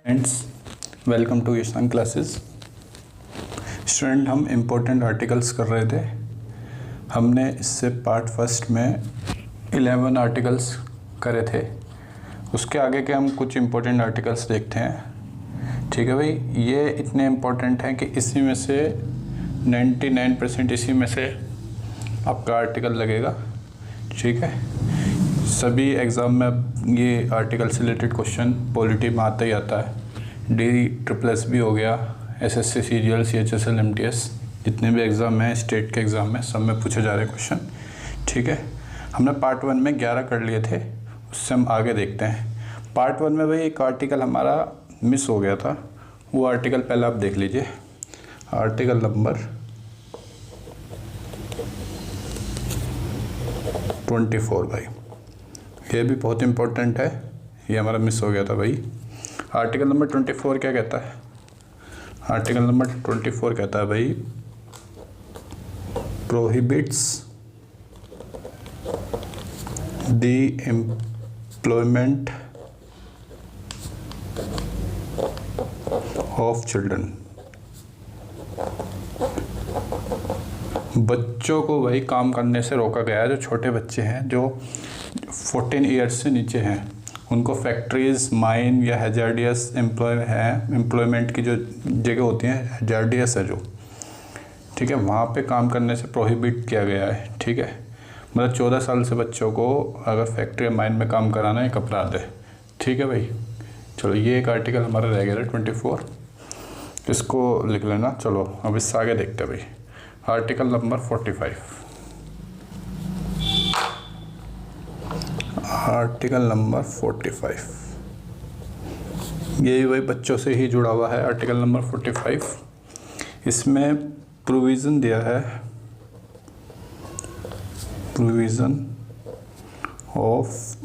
Friends, welcome to Ishan classes. Student, हम important articles कर रहे थे। हमने इससे पार्ट फर्स्ट में 11 आर्टिकल्स करे थे। उसके आगे के हम कुछ इम्पोर्टेंट आर्टिकल्स देखते हैं। ठीक है भाई, ये इतने इम्पोर्टेंट हैं कि इसी में से 99% इसी में से आपका आर्टिकल लगेगा। ठीक है, सभी एग्ज़ाम में ये आर्टिकल से रिलेटेड क्वेश्चन पॉलिटी में आता ही आता है। DSSS हो गया, SSC सीरियल, CHSL MTS, जितने भी एग्ज़ाम हैं स्टेट के एग्ज़ाम में सब में पूछे जा रहे क्वेश्चन। ठीक है, हमने पार्ट 1 में 11 कर लिए थे, उससे हम आगे देखते हैं। पार्ट 1 में भाई एक आर्टिकल हमारा मिस हो गया था, वो आर्टिकल पहले आप देख लीजिए। आर्टिकल नंबर 24 भाई, ये भी बहुत इम्पोर्टेंट है, ये हमारा मिस हो गया था भाई। आर्टिकल नंबर 24 क्या कहता है? आर्टिकल नंबर 24 कहता है भाई, prohibits the employment of children. बच्चों को वही काम करने से रोका गया है, जो छोटे बच्चे हैं, जो 14 ईयर्स से नीचे हैं, उनको फैक्ट्रीज़, माइन या हैजार्डियस एम्प्लॉयमेंट की जो जगह होती हैं, हैजार्डियस है जो, ठीक है, वहाँ पे काम करने से प्रोहिबिट किया गया है। ठीक है, मतलब 14 साल से बच्चों को अगर फैक्ट्री या माइन में काम कराना एक अपराध है। ठीक है भाई, चलो ये एक आर्टिकल हमारा रह गया 24, इसको लिख लेना। चलो अब इससे आगे देखते हैं भाई। आर्टिकल नंबर 45, आर्टिकल नंबर 45, ये भी भाई बच्चों से ही जुड़ा हुआ है। आर्टिकल नंबर 45, इसमें प्रोविज़न दिया है, provision of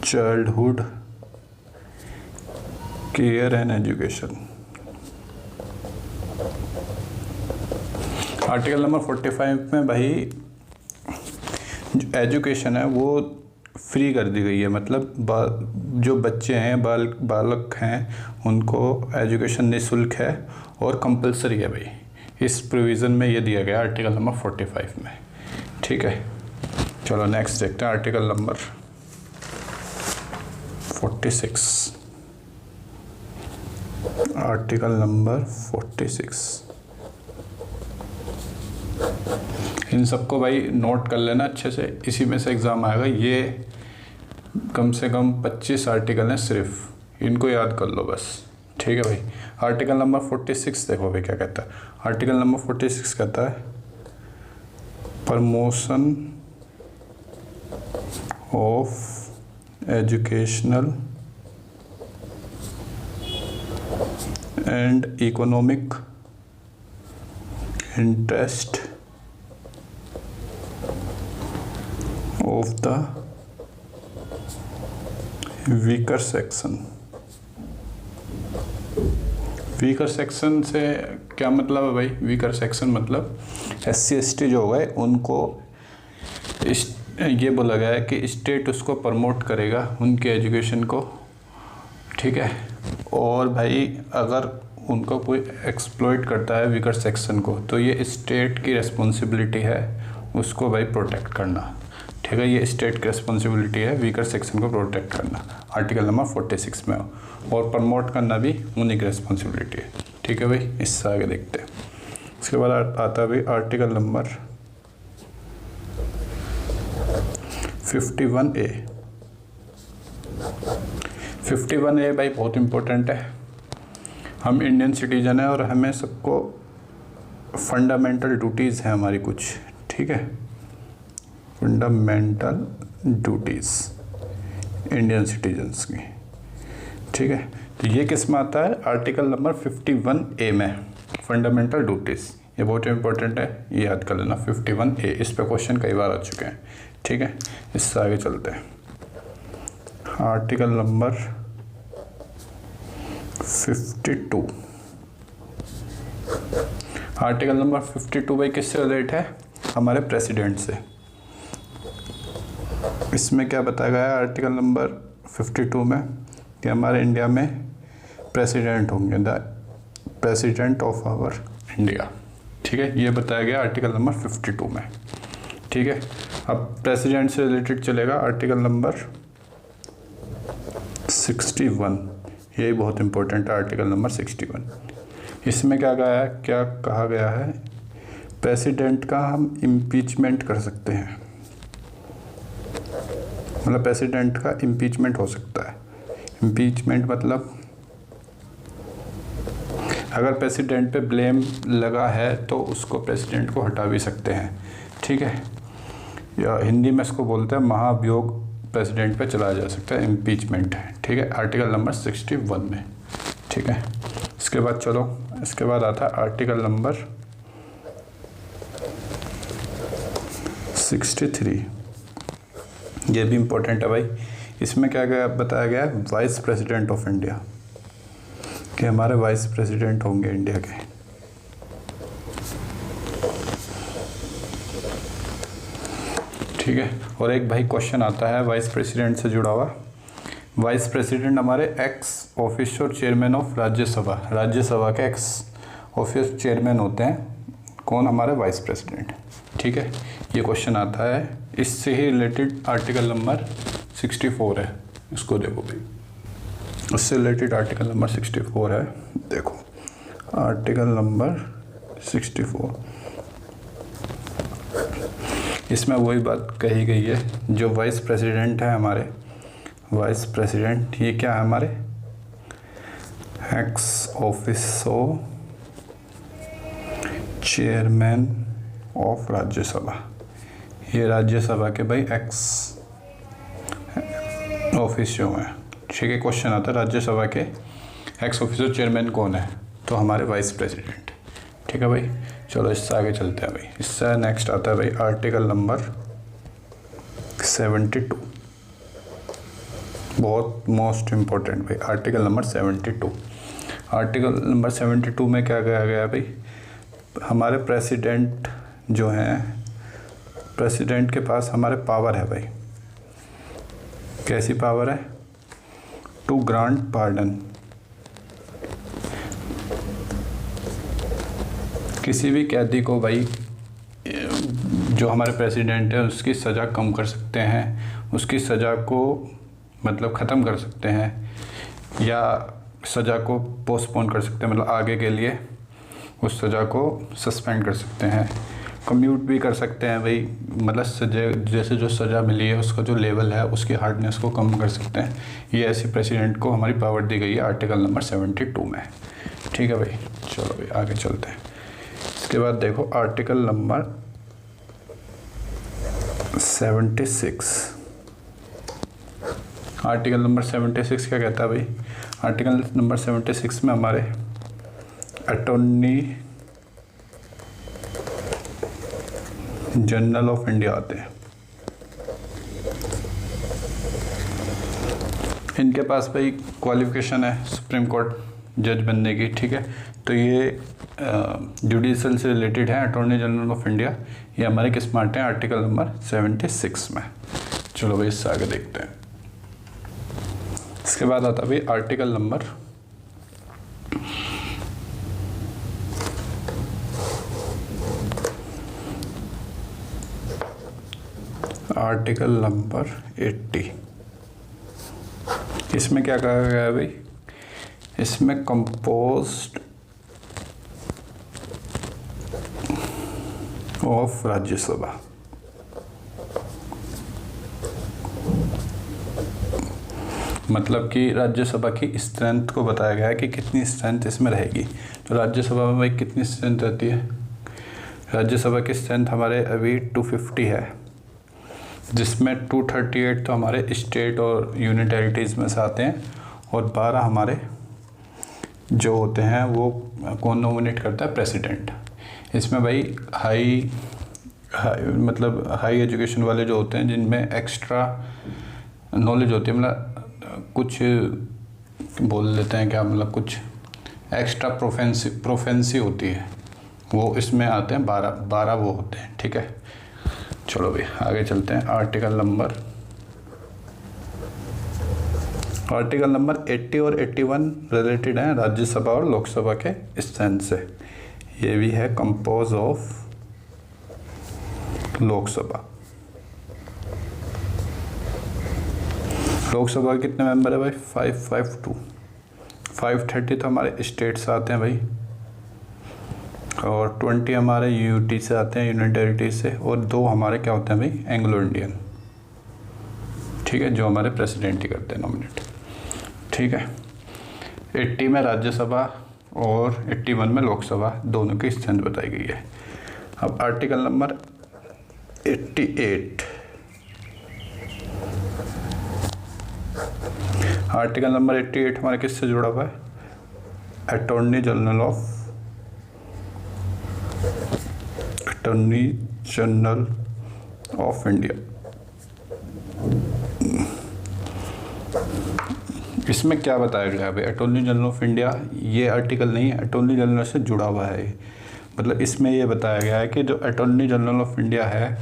childhood care and education. Article number 45 में भाई जो एजुकेशन है वो फ्री कर दी गई है, मतलब जो बच्चे हैं, बालक हैं, उनको एजुकेशन निःशुल्क है और कंपलसरी है भाई। इस प्रोविज़न में ये दिया गया आर्टिकल नंबर 45 में। ठीक है, चलो नेक्स्ट देखते हैं। आर्टिकल नंबर 46, आर्टिकल नंबर 46, इन सबको भाई नोट कर लेना अच्छे से, इसी में से एग्ज़ाम आएगा। ये कम से कम 25 आर्टिकल हैं सिर्फ, इनको याद कर लो बस। ठीक है भाई, आर्टिकल नंबर 46 देखो भाई क्या कहता है। आर्टिकल नंबर 46 कहता है, promotion of educational and economic interest of the weaker section। Weaker section से क्या मतलब है भाई? वीकर सेक्शन मतलब SC ST जो होगा उनको ये बोला गया है कि स्टेट उसको प्रमोट करेगा, उनके एजुकेशन को। ठीक है, और भाई अगर उनको कोई एक्सप्लॉइट करता है वीकर सेक्शन को, तो ये स्टेट की रिस्पॉन्सिबिलिटी है उसको भाई प्रोटेक्ट करना। ठीक है, ये स्टेट की रिस्पॉन्सिबिलिटी है वीकर सेक्शन को प्रोटेक्ट करना, आर्टिकल नंबर 46 में, और प्रमोट करना भी उन्हीं की रिस्पॉन्सिबिलिटी है। ठीक है भाई, इससे आगे देखते हैं। इसके बाद आता है भाई आर्टिकल नंबर 51A। 51A भाई बहुत इम्पोर्टेंट है। हम इंडियन सिटीजन हैं और हमें सबको फंडामेंटल ड्यूटीज़ हैं हमारी कुछ। ठीक है, फंडामेंटल ड्यूटीज़ इंडियन सिटीजन्स की। ठीक है, तो ये किस में आता है? आर्टिकल नंबर 51A में, फंडामेंटल ड्यूटीज़। ये बहुत इंपॉर्टेंट है, ये याद कर लेना 51A, इस पे क्वेश्चन कई बार आ चुके हैं। ठीक है, इससे आगे चलते हैं। आर्टिकल नंबर 52, आर्टिकल नंबर 52 भाई किससे रिलेटेड है? हमारे प्रेसिडेंट से। इसमें क्या बताया गया है आर्टिकल नंबर 52 में कि हमारे इंडिया में प्रेसिडेंट होंगे, the president of our India. ठीक है, ये बताया गया आर्टिकल नंबर 52 में। ठीक है, अब प्रेसिडेंट से रिलेटेड चलेगा आर्टिकल नंबर 61। यही बहुत इंपॉर्टेंट है, आर्टिकल नंबर 61। इसमें क्या कहा गया है, प्रेसिडेंट का हम इम्पीचमेंट कर सकते हैं, मतलब प्रेसिडेंट का इम्पीचमेंट हो सकता है। इम्पीचमेंट मतलब अगर प्रेसिडेंट पे ब्लेम लगा है तो उसको प्रेसिडेंट को हटा भी सकते हैं। ठीक है, या हिंदी में इसको बोलते हैं महाभियोग प्रेसिडेंट पे चला जा सकता है, इम्पीचमेंट है। ठीक है, आर्टिकल नंबर 61 में। ठीक है, इसके बाद चलो, इसके बाद आता है आर्टिकल नंबर 63। ये भी इम्पोर्टेंट है भाई। इसमें क्या बताया गया है, वाइस प्रेसिडेंट ऑफ इंडिया, कि हमारे वाइस प्रेसिडेंट होंगे इंडिया के। ठीक है, और एक भाई क्वेश्चन आता है वाइस प्रेसिडेंट से जुड़ा हुआ। वाइस प्रेसिडेंट हमारे x official chairman of Rajya Sabha, Rajya Sabha के एक्स ऑफिस चेयरमैन होते हैं, कौन, हमारे वाइस प्रेसिडेंट। ठीक है, ये क्वेश्चन आता है। इससे ही रिलेटेड आर्टिकल नंबर 64 है, इसको देखो भाई, उससे रिलेटेड आर्टिकल नंबर 64 है। देखो आर्टिकल नंबर 64, इसमें वही बात कही गई है, जो वाइस प्रेसिडेंट है हमारे, वाइस प्रेसिडेंट ये क्या है हमारे, x officio chairman of Rajya Sabha. ये राज्यसभा के भाई एक्स ऑफिसो हैं। ठीक है, क्वेश्चन आता है राज्यसभा के एक्स ऑफिसो चेयरमैन कौन है, तो हमारे वाइस प्रेसिडेंट। ठीक है भाई, चलो इससे आगे चलते हैं भाई। इससे नेक्स्ट आता है भाई आर्टिकल नंबर 72, बहुत मोस्ट इम्पोर्टेंट भाई, आर्टिकल नंबर 72। आर्टिकल नंबर 72 में क्या कहा गया भाई, हमारे प्रेसिडेंट जो हैं, प्रेसिडेंट के पास हमारे पावर है भाई, कैसी पावर है, टू ग्रांट पार्डन, किसी भी कैदी को भाई, जो हमारे प्रेसिडेंट है, उसकी सज़ा कम कर सकते हैं, उसकी सज़ा को मतलब ख़त्म कर सकते हैं, या सज़ा को पोस्टपोन कर सकते हैं, मतलब आगे के लिए उस सज़ा को सस्पेंड कर सकते हैं, कम्यूट भी कर सकते हैं भाई, मतलब सजा, जैसे जो सज़ा मिली है उसका जो लेवल है उसकी हार्डनेस को कम कर सकते हैं। ये ऐसे प्रेसिडेंट को हमारी पावर दी गई है आर्टिकल नंबर 72 में। ठीक है भाई, चलो भाई आगे चलते हैं। इसके बाद देखो आर्टिकल नंबर 76। आर्टिकल नंबर 76 क्या कहता है भाई, आर्टिकल नंबर 76 में हमारे अटॉर्नी जनरल ऑफ इंडिया आते हैं। इनके पास भाई क्वालिफिकेशन है सुप्रीम कोर्ट जज बनने की। ठीक है, तो ये जुडिशल से रिलेटेड है, अटॉर्नी जनरल ऑफ इंडिया। ये हमारे किस में आते हैं, आर्टिकल नंबर 76 में। चलो भाई इससे आगे देखते हैं। इसके बाद आता भाई आर्टिकल नंबर 80। इसमें क्या कहा गया है भाई, इसमें कंपोज्ड ऑफ राज्यसभा, मतलब कि राज्यसभा की स्ट्रेंथ को बताया गया है कि कितनी स्ट्रेंथ इसमें रहेगी। तो राज्यसभा में भाई कितनी स्ट्रेंथ रहती है, राज्यसभा की स्ट्रेंथ हमारे अभी 250 है, जिसमें 238 तो हमारे स्टेट और यूनियन टेरिटरीज में से आते हैं, और 12 हमारे जो होते हैं वो कौन नॉमिनेट करता है, प्रेसिडेंट। इसमें भाई हाई मतलब हाई एजुकेशन वाले जो होते हैं, जिनमें एक्स्ट्रा नॉलेज होती है, मतलब कुछ बोल लेते हैं क्या, मतलब कुछ एक्स्ट्रा प्रोफेंसी होती है, वो इसमें आते हैं। 12 वो होते हैं। ठीक है, चलो भाई आगे चलते हैं। आर्टिकल नंबर आर्टिकल नंबर 80 और 81 रिलेटेड हैं राज्यसभा और लोकसभा के स्थान से। ये भी है कंपोज ऑफ लोकसभा। लोकसभा के कितने मेंबर है भाई? 552। 530 तो हमारे स्टेट से आते हैं भाई, और 20 हमारे यूटी से आते हैं, यूनियन टेरिटरी से, और 2 हमारे क्या होते हैं भाई? Anglo Indian. ठीक है, जो हमारे प्रेसिडेंट ही करते हैं नॉमिनेट। ठीक है, 80 में राज्यसभा और 81 में लोकसभा दोनों की स्ट्रेंथ बताई गई है। अब आर्टिकल नंबर 88। आर्टिकल नंबर 88 हमारे किससे जुड़ा हुआ है? Attorney general of India. इसमें क्या बताया गया है भाई? अटॉर्नी जनरल ऑफ इंडिया, ये आर्टिकल नहीं है, अटॉर्नी जनरल से जुड़ा हुआ है। मतलब इसमें ये बताया गया है कि जो अटॉर्नी जनरल ऑफ इंडिया है,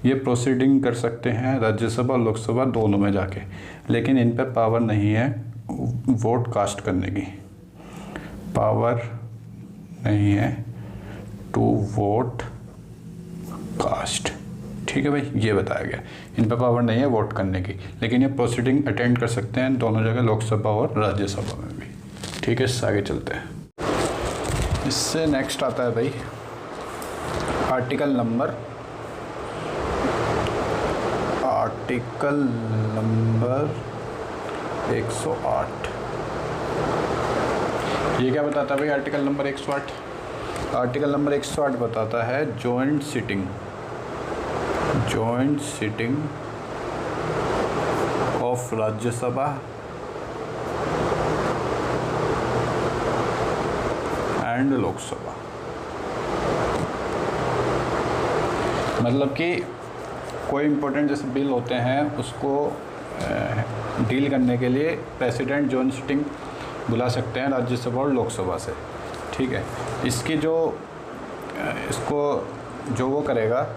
ये प्रोसीडिंग कर सकते हैं राज्यसभा और लोकसभा दोनों में जाके, लेकिन इन पर पावर नहीं है वोट कास्ट करने की। पावर नहीं है टू वोट कास्ट। ठीक है भाई, ये बताया गया, इन पर पावर नहीं है वोट करने की, लेकिन ये प्रोसीडिंग अटेंड कर सकते हैं दोनों जगह, लोकसभा और राज्यसभा में भी। ठीक है, इससे आगे चलते हैं। इससे नेक्स्ट आता है भाई आर्टिकल नंबर 108। ये क्या बताता है भाई आर्टिकल नंबर 108? आर्टिकल नंबर 108 बताता है joint sitting of Rajya Sabha and Lok Sabha. मतलब कि कोई इम्पोर्टेंट जैसे बिल होते हैं उसको डील करने के लिए प्रेसिडेंट जॉइंट सिटिंग बुला सकते हैं राज्यसभा और लोकसभा से। ठीक है, इसकी इसको वो करेगा,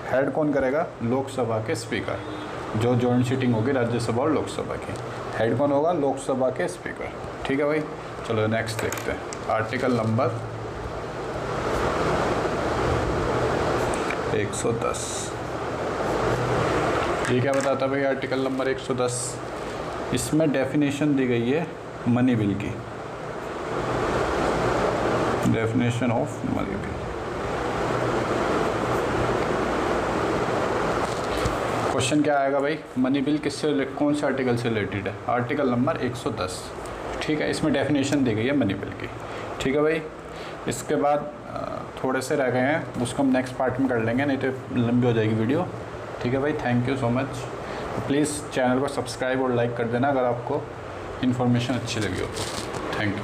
हेड कौन करेगा? लोकसभा के स्पीकर। जो जॉइंट सिटिंग होगी राज्यसभा और लोकसभा की, हेड कौन होगा? लोकसभा के स्पीकर। ठीक है भाई, चलो नेक्स्ट देखते हैं। Article number 110। ये क्या बताता है भाई आर्टिकल नंबर 110? इसमें डेफिनेशन दी गई है मनी बिल की। Definition of money bill. Question क्या आएगा भाई? मनी बिल किससे, कौन से आर्टिकल से रिलेटेड है? Article number 110। ठीक है, इसमें डेफिनेशन दी गई है मनी बिल की। ठीक है भाई, इसके बाद थोड़े से रह गए हैं, उसको हम नेक्स्ट पार्ट में कर लेंगे, नहीं तो लंबी हो जाएगी वीडियो। ठीक है भाई, thank you so much. Please channel को सब्सक्राइब और लाइक कर देना अगर आपको इन्फॉर्मेशन अच्छी लगी हो तो। Thank you.